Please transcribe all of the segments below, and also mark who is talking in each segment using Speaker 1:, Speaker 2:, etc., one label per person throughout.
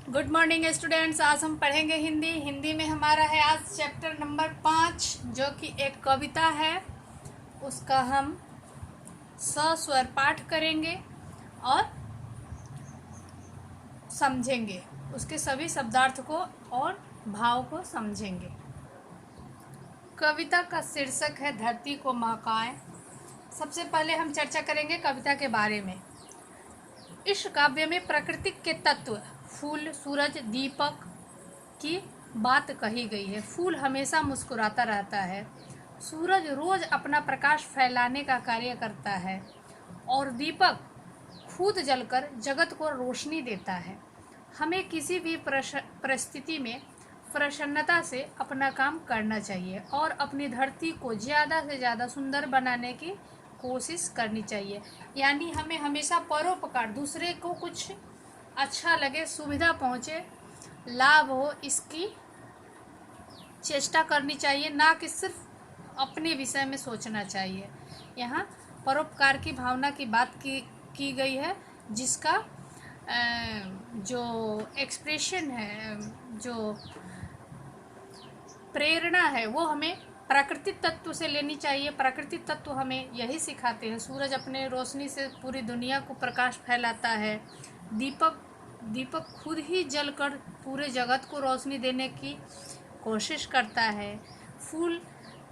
Speaker 1: Good morning students. आज हम पढ़ेंगे हिंदी में हमारा है आज चैप्टर नंबर 5 जो कि एक कविता है। उसका हम सस्वर पाठ करेंगे और समझेंगे, उसके सभी शब्दार्थ को और भाव को समझेंगे। कविता का शीर्षक है धरती को महकाएं। सबसे पहले हम चर्चा करेंगे कविता के बारे में। इस काव्य में प्राकृतिक के तत्व फूल, सूरज, दीपक की बात कही गई है। फूल हमेशा मुस्कुराता रहता है, सूरज रोज अपना प्रकाश फैलाने का कार्य करता है और दीपक खुद जलकर जगत को रोशनी देता है। हमें किसी भी परिस्थिति में प्रसन्नता से अपना काम करना चाहिए और अपनी धरती को ज़्यादा से ज़्यादा सुंदर बनाने की कोशिश करनी चाहिए। यानी हमें हमेशा परोपकार, दूसरे को कुछ अच्छा लगे, सुविधा पहुँचे, लाभ हो, इसकी चेष्टा करनी चाहिए, ना कि सिर्फ अपने विषय में सोचना चाहिए। यहाँ परोपकार की भावना की बात की गई है, जिसका जो एक्सप्रेशन है, जो प्रेरणा है, वो हमें प्राकृतिक तत्व से लेनी चाहिए। प्राकृतिक तत्व हमें यही सिखाते हैं। सूरज अपने रोशनी से पूरी दुनिया को प्रकाश फैलाता है। दीपक खुद ही जलकर पूरे जगत को रोशनी देने की कोशिश करता है। फूल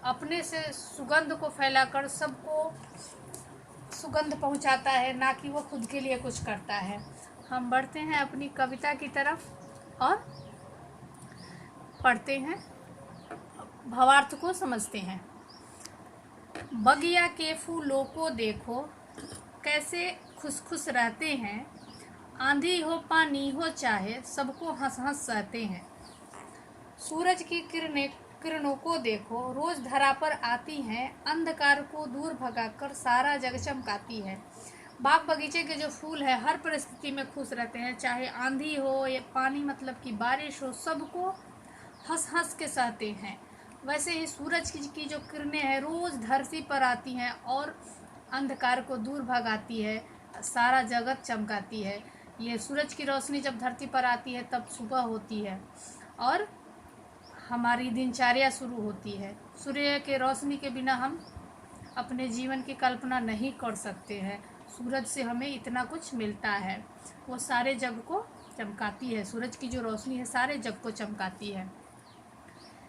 Speaker 1: अपने से सुगंध को फैलाकर सबको सुगंध पहुंचाता है, ना कि वो खुद के लिए कुछ करता है। हम बढ़ते हैं अपनी कविता की तरफ और पढ़ते हैं, भावार्थ को समझते हैं। बगिया के फूलों को देखो कैसे खुश खुश रहते हैं, आंधी हो पानी हो चाहे सबको हंस हंस सहते हैं। सूरज की किरणों को देखो रोज धरा पर आती हैं, अंधकार को दूर भगाकर सारा जग चमकाती है। बाग बगीचे के जो फूल है हर परिस्थिति में खुश रहते हैं, चाहे आंधी हो या पानी मतलब कि बारिश हो, सबको हंस हंस के सहते हैं। वैसे ही सूरज की जो किरणें हैं रोज धरती पर आती हैं और अंधकार को दूर भगाती है, सारा जगत चमकाती है। ये सूरज की रोशनी जब धरती पर आती है तब सुबह होती है और हमारी दिनचर्या शुरू होती है। सूर्य के रोशनी के बिना हम अपने जीवन की कल्पना नहीं कर सकते हैं। सूरज से हमें इतना कुछ मिलता है, वो सारे जग को चमकाती है। सूरज की जो रोशनी है सारे जग को चमकाती है।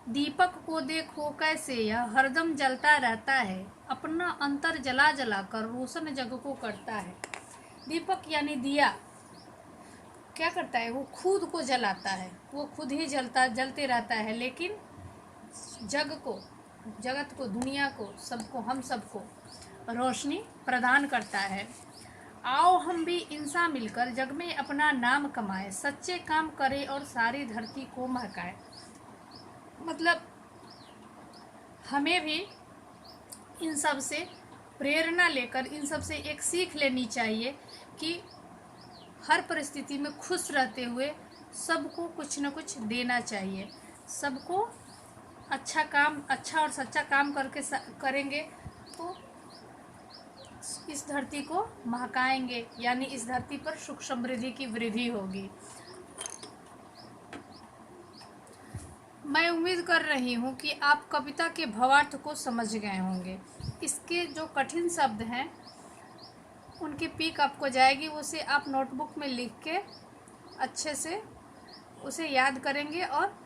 Speaker 1: दीपक को देखो कैसे यह हरदम जलता रहता है, अपना अंतर जला जला कर रोशन जग को करता है। दीपक यानी दिया क्या करता है, वो खुद को जलाता है, वो खुद ही जलते रहता है, लेकिन जगत को, दुनिया को, सबको, हम सबको रोशनी प्रदान करता है। आओ हम भी इंसान मिलकर जग में अपना नाम कमाए, सच्चे काम करें और सारी धरती को महकाए। मतलब हमें भी इन सब से प्रेरणा लेकर, इन सब से एक सीख लेनी चाहिए कि हर परिस्थिति में खुश रहते हुए सबको कुछ न कुछ देना चाहिए। सबको अच्छा और सच्चा काम करेंगे तो इस धरती को महकाएंगे, यानी इस धरती पर सुख समृद्धि की वृद्धि होगी। मैं उम्मीद कर रही हूँ कि आप कविता के भावार्थ को समझ गए होंगे। इसके जो कठिन शब्द हैं उनकी पिक आपको जाएगी, उसे आप नोटबुक में लिख के अच्छे से उसे याद करेंगे और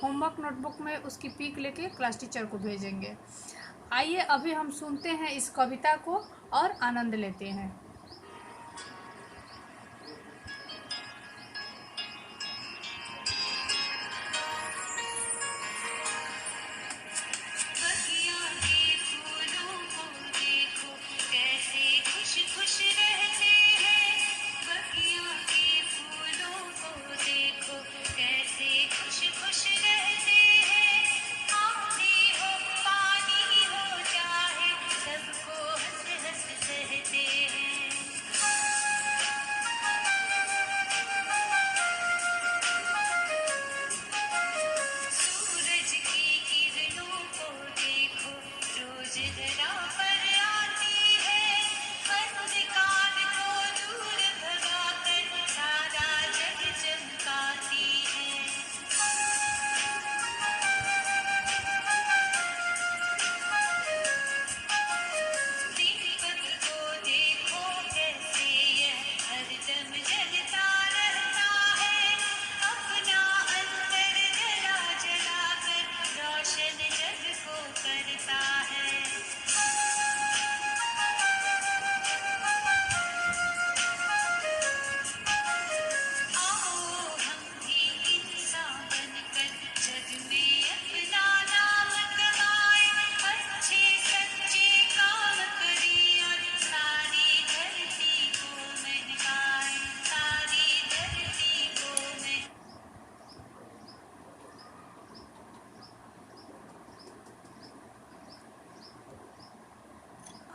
Speaker 1: होमवर्क नोटबुक में उसकी पिक लेके क्लास टीचर को भेजेंगे। आइए अभी हम सुनते हैं इस कविता को और आनंद लेते हैं।
Speaker 2: सबको हंस हंस सहते हैं।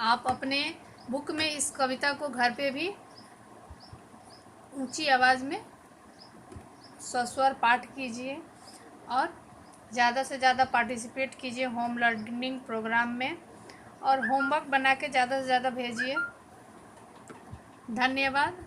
Speaker 1: आप अपने बुक में इस कविता को घर पे भी ऊंची आवाज़ में सस्वर पाठ कीजिए और ज़्यादा से ज़्यादा पार्टिसिपेट कीजिए होम लर्निंग प्रोग्राम में और होमवर्क बना के ज़्यादा से ज़्यादा भेजिए। धन्यवाद।